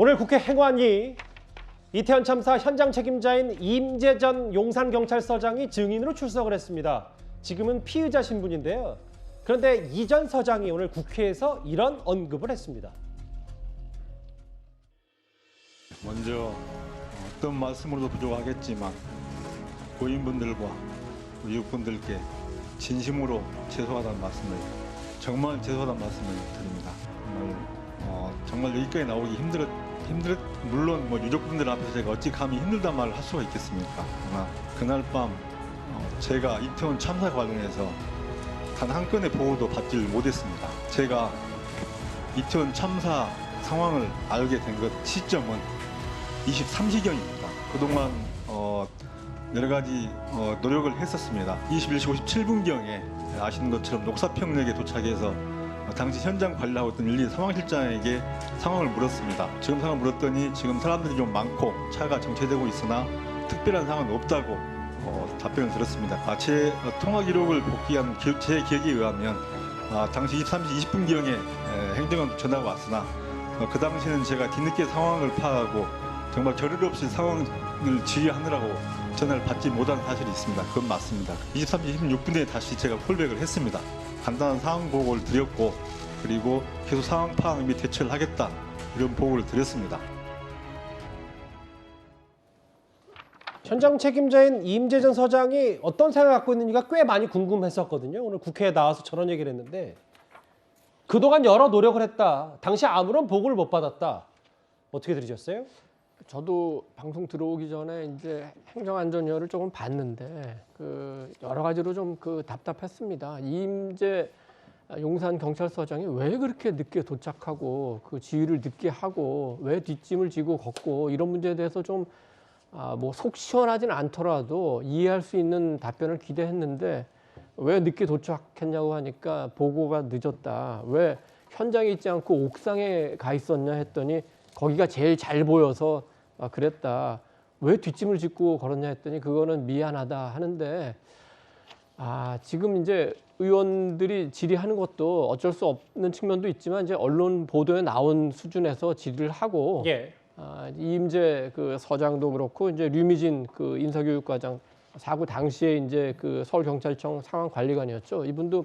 오늘 국회 행안위 이태원 참사 현장 책임자인 임재전 용산경찰서장이 증인으로 출석을 했습니다. 지금은 피의자 신분인데요. 그런데 이 전 서장이 오늘 국회에서 이런 언급을 했습니다. 먼저 어떤 말씀으로도 부족하겠지만 고인분들과 유족분들께 진심으로 죄송하다는 말씀을 정말 죄송하다는 말씀을 드립니다. 정말 여기까지 나오기 물론 유족분들 앞에서 제가 어찌 감히 힘들단 말을 할 수가 있겠습니까? 그러나 그날 밤 제가 이태원 참사 관련해서 단 한 건의 보고도 받지 못했습니다. 제가 이태원 참사 상황을 알게 된 것 시점은 23시경입니다. 그동안 여러 가지 노력을 했었습니다. 21시 57분경에 아시는 것처럼 녹사평역에 도착해서 당시 현장 관리하고 있던 112 상황실장에게 상황을 물었습니다. 지금 상황을 물었더니 지금 사람들이 좀 많고 차가 정체되고 있으나 특별한 상황은 없다고 답변을 들었습니다. 제 통화 기록을 복귀한 제 기억에 의하면 당시 23시 20분경에 행정관 전화가 왔으나 그 당시에는 제가 뒤늦게 상황을 파악하고 정말 겨를 없이 상황을 지휘하느라고 전화를 받지 못한 사실이 있습니다. 그건 맞습니다. 23시 26분에 다시 제가 콜백을 했습니다. 간단한 상황 보고를 드렸고 그리고 계속 상황 파악 및 대처를 하겠다 이런 보고를 드렸습니다. 현장 책임자인 임재전 서장이 어떤 생각을 갖고 있는지가 꽤 많이 궁금했었거든요. 오늘 국회에 나와서 저런 얘기를 했는데 그동안 여러 노력을 했다. 당시 아무런 보고를 못 받았다. 어떻게 들으셨어요? 저도 방송 들어오기 전에 이제 행정안전위원회를 조금 봤는데 여러 가지로 좀 답답했습니다. 임재 용산 경찰서장이 왜 그렇게 늦게 도착하고 그 지휘를 늦게 하고 왜 뒷짐을 지고 걷고 이런 문제에 대해서 좀 속 시원하진 않더라도 이해할 수 있는 답변을 기대했는데 왜 늦게 도착했냐고 하니까 보고가 늦었다. 왜 현장에 있지 않고 옥상에 가 있었냐 했더니 거기가 제일 잘 보여서 그랬다. 왜 뒷짐을 짓고 걸었냐 했더니 그거는 미안하다 하는데 지금 이제 의원들이 질의하는 것도 어쩔 수 없는 측면도 있지만 이제 언론 보도에 나온 수준에서 질의를 하고 이임재 서장도 그렇고 이제 류미진 인사교육과장 사고 당시에 이제 서울경찰청 상황관리관이었죠. 이분도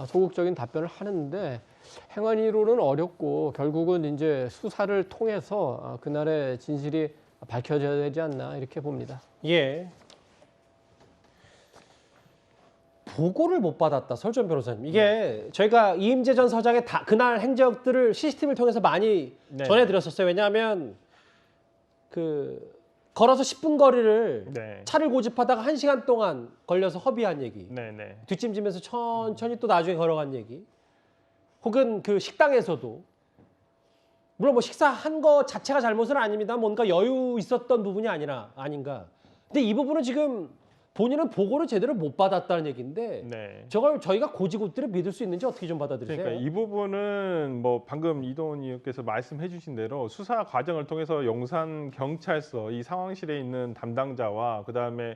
소극적인 답변을 하는데 행안위로는 어렵고 결국은 이제 수사를 통해서 그날의 진실이 밝혀져야 되지 않나 이렇게 봅니다. 예. 보고를 못 받았다, 설전 변호사님. 이게 저희가 이임재 전 서장의 그날 행적들을 CCTV를 통해서 많이 전해드렸었어요. 왜냐하면 걸어서 10분 거리를 차를 고집하다가 1시간 동안 걸려서 허비한 얘기. 뒷짐지면서 천천히 또 나중에 걸어간 얘기. 혹은 식당에서도 물론 식사한 거 자체가 잘못은 아닙니다. 뭔가 여유 있었던 부분이 아닌가. 근데 이 부분은 지금 본인은 보고를 제대로 못 받았다는 얘기인데 저걸 저희가 고지고대로 믿을 수 있는지 어떻게 좀 받아들이세요? 그러니까 이 부분은 방금 이동훈 의원께서 말씀해 주신 대로 수사 과정을 통해서 용산 경찰서 이 상황실에 있는 담당자와 그다음에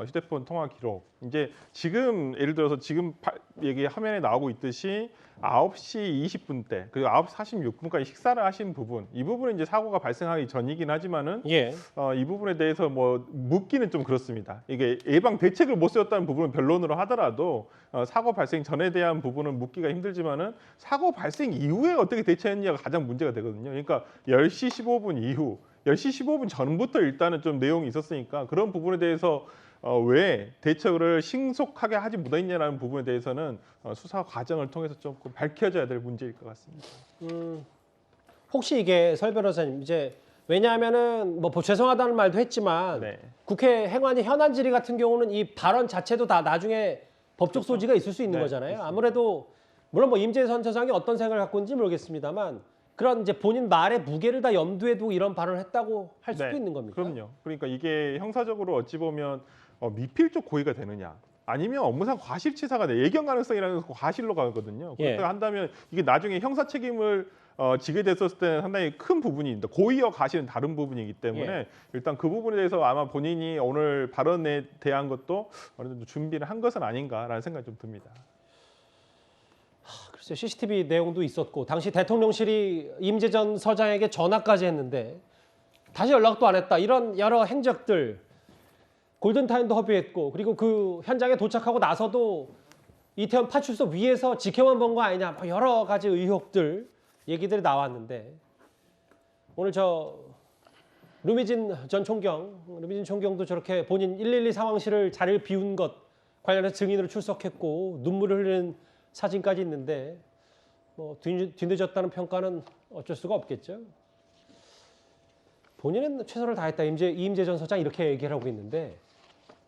휴대폰 통화 기록 이제 지금 예를 들어서 지금 얘기 화면에 나오고 있듯이 9시 20분 때 그리고 9시 46분까지 식사를 하신 부분 이 부분은 이제 사고가 발생하기 전이긴 하지만은 이 부분에 대해서 묻기는 좀 그렇습니다. 이게 예방 대책을 못 세웠다는 부분은 변론으로 하더라도 사고 발생 전에 대한 부분은 묻기가 힘들지만은 사고 발생 이후에 어떻게 대처했느냐가 가장 문제가 되거든요. 그러니까 10시 15분 이후 10시 15분 전부터 일단은 좀 내용이 있었으니까 그런 부분에 대해서 왜 대처를 신속하게 하지 못했냐라는 부분에 대해서는 수사 과정을 통해서 조금 밝혀져야 될 문제일 것 같습니다. 혹시 이게 설 변호사님 이제 왜냐하면은 죄송하다는 말도 했지만 국회 행안위 현안 질의 같은 경우는 이 발언 자체도 다 나중에 법적 소지가 있을 수 있는 거잖아요. 있습니다. 아무래도 물론 임재 전 서장이 어떤 생각을 갖고 있는지 모르겠습니다만 그런 이제 본인 말의 무게를 다 염두에 두고 이런 발언을 했다고 할 수도 있는 겁니까? 그럼요. 그러니까 이게 형사적으로 어찌 보면 미필적 고의가 되느냐 아니면 업무상 과실치사가 예견 가능성이라는 과실로 가거든요. 그렇게 한다면 이게 나중에 형사 책임을 지게 됐었을 때는 상당히 큰 부분입니다. 고의와 과실은 다른 부분이기 때문에 일단 그 부분에 대해서 아마 본인이 오늘 발언에 대한 것도 어느 정도 준비를 한 것은 아닌가라는 생각이 좀 듭니다. 글쎄 CCTV 내용도 있었고 당시 대통령실이 임재 전 서장에게 전화까지 했는데 다시 연락도 안 했다. 이런 여러 행적들 골든타임도 허비했고 그리고 그 현장에 도착하고 나서도 이태원 파출소 위에서 지켜만 본 거 아니냐. 뭐 여러 가지 의혹들 얘기들이 나왔는데 오늘 저 류미진 전 총경, 류미진 총경도 저렇게 본인 112 상황실을 자리를 비운 것 관련해서 증인으로 출석했고 눈물을 흘리는 사진까지 있는데 뭐 뒤늦었다는 평가는 어쩔 수가 없겠죠. 본인은 최선을 다했다. 이임재 전 서장 이렇게 얘기를 하고 있는데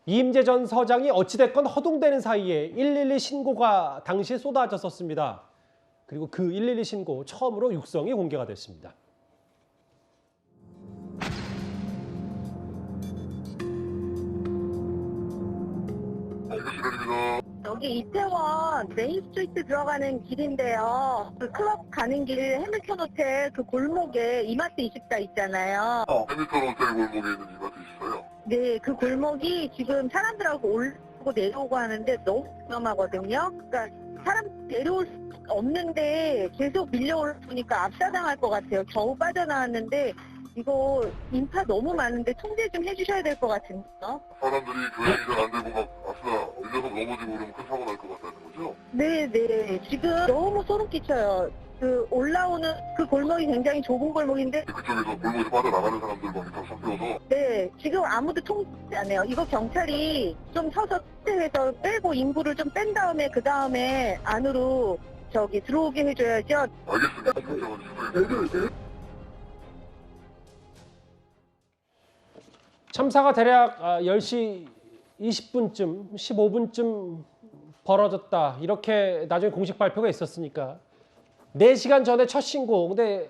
이임재 전 서장이 어찌됐건 허둥대는 사이에 112 신고가 당시에 쏟아졌었습니다. 그리고 그 112 신고 처음으로 육성이 공개가 됐습니다. 여기 이태원 메인스트리트 들어가는 길인데요. 그 클럽 가는 길 해밀턴 호텔 그 골목에 이마트 24 있잖아요. 해밀턴 호텔 골목에 있는 이마트 24요? 네, 그 골목이 지금 사람들하고 올라오고 내려오고 하는데 너무 위험하거든요. 그러니까 사람 내려올 수 없는데 계속 밀려오니까 압사당할 것 같아요. 겨우 빠져나왔는데 이거 인파 너무 많은데 통제 좀 해주셔야 될 것 같은데요. 사람들이 교회 이전 안 되고 막 앞서 밀려서 넘어지고 그러면 큰 사고 날 것 같다는 거죠? 네. 지금 너무 소름 끼쳐요. 그 올라오는 그 골목이 굉장히 좁은 골목인데 그쪽에서 골목에서 빠져나가는 사람들 막 이렇게 섞여서 네, 지금 아무도 통제 안 해요. 이거 경찰이 좀 서서 통제해서 빼고 인구를 좀 뺀 다음에 그 다음에 안으로 들어오게 해줘야죠. 알겠습니다. 경찰은 수고해. 참사가 대략 10시 20분쯤, 15분쯤 벌어졌다. 이렇게 나중에 공식 발표가 있었으니까 4시간 전에 첫 신고. 근데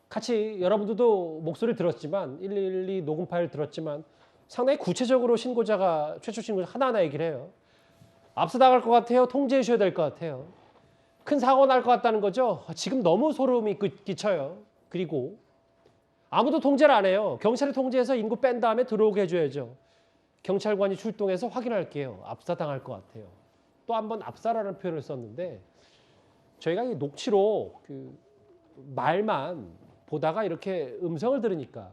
같이 여러분들도 목소리를 들었지만 112 녹음 파일 들었지만 상당히 구체적으로 신고자가 최초 신고자 하나하나 얘기를 해요. 압수당할 것 같아요. 통제해 주셔야 될 것 같아요. 큰 사고 날 것 같다는 거죠. 지금 너무 소름이 끼쳐요. 그리고 아무도 통제를 안 해요. 경찰이 통제해서 인구 뺀 다음에 들어오게 해줘야죠. 경찰관이 출동해서 확인할게요. 압사당할 것 같아요. 또 한 번 압사라는 표현을 썼는데 저희가 이 녹취로 그 말만 보다가 이렇게 음성을 들으니까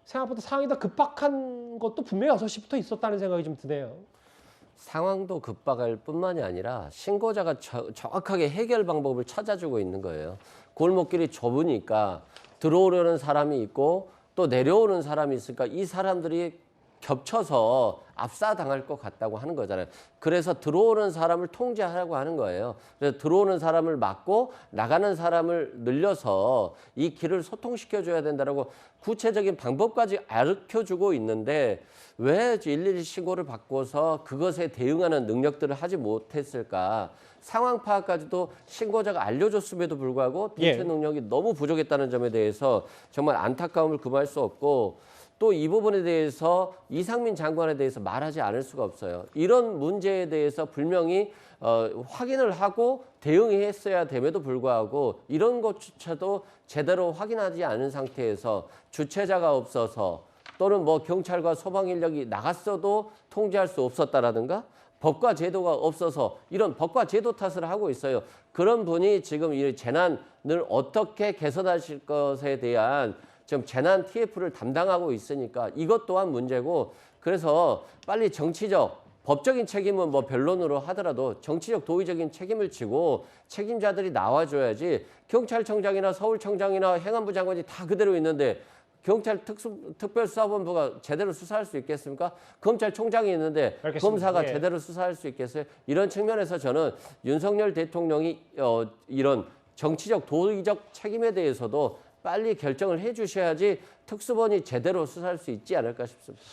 생각보다 상황이 더 급박한 것도 분명히 6시부터 있었다는 생각이 좀 드네요. 상황도 급박할 뿐만이 아니라 신고자가 정확하게 해결 방법을 찾아주고 있는 거예요. 골목길이 좁으니까 들어오려는 사람이 있고 또 내려오는 사람이 있으니까 이 사람들이 겹쳐서 압사당할 것 같다고 하는 거잖아요. 그래서 들어오는 사람을 통제하라고 하는 거예요. 그래서 들어오는 사람을 막고 나가는 사람을 늘려서 이 길을 소통시켜줘야 된다고 구체적인 방법까지 가르쳐주고 있는데 왜 112 신고를 받고서 그것에 대응하는 능력들을 하지 못했을까. 상황 파악까지도 신고자가 알려줬음에도 불구하고 대처 능력이 너무 부족했다는 점에 대해서 정말 안타까움을 금할 수 없고 또 이 부분에 대해서 이상민 장관에 대해서 말하지 않을 수가 없어요. 이런 문제에 대해서 분명히 확인을 하고 대응했어야 됨에도 불구하고 이런 것조차도 제대로 확인하지 않은 상태에서 주체자가 없어서 또는 뭐 경찰과 소방 인력이 나갔어도 통제할 수 없었다라든가 법과 제도가 없어서 이런 법과 제도 탓을 하고 있어요. 그런 분이 지금 이 재난을 어떻게 개선하실 것에 대한 지금 재난 TF를 담당하고 있으니까 이것 또한 문제고 그래서 빨리 정치적 법적인 책임은 뭐 변론으로 하더라도 정치적 도의적인 책임을 지고 책임자들이 나와줘야지 경찰청장이나 서울청장이나 행안부 장관이 다 그대로 있는데 경찰 특별수사본부가 제대로 수사할 수 있겠습니까? 검찰총장이 있는데 알겠습니다. 검사가 제대로 수사할 수 있겠어요? 이런 측면에서 저는 윤석열 대통령이 이런 정치적 도의적 책임에 대해서도 빨리 결정을 해 주셔야지 특수본이 제대로 수사할 수 있지 않을까 싶습니다.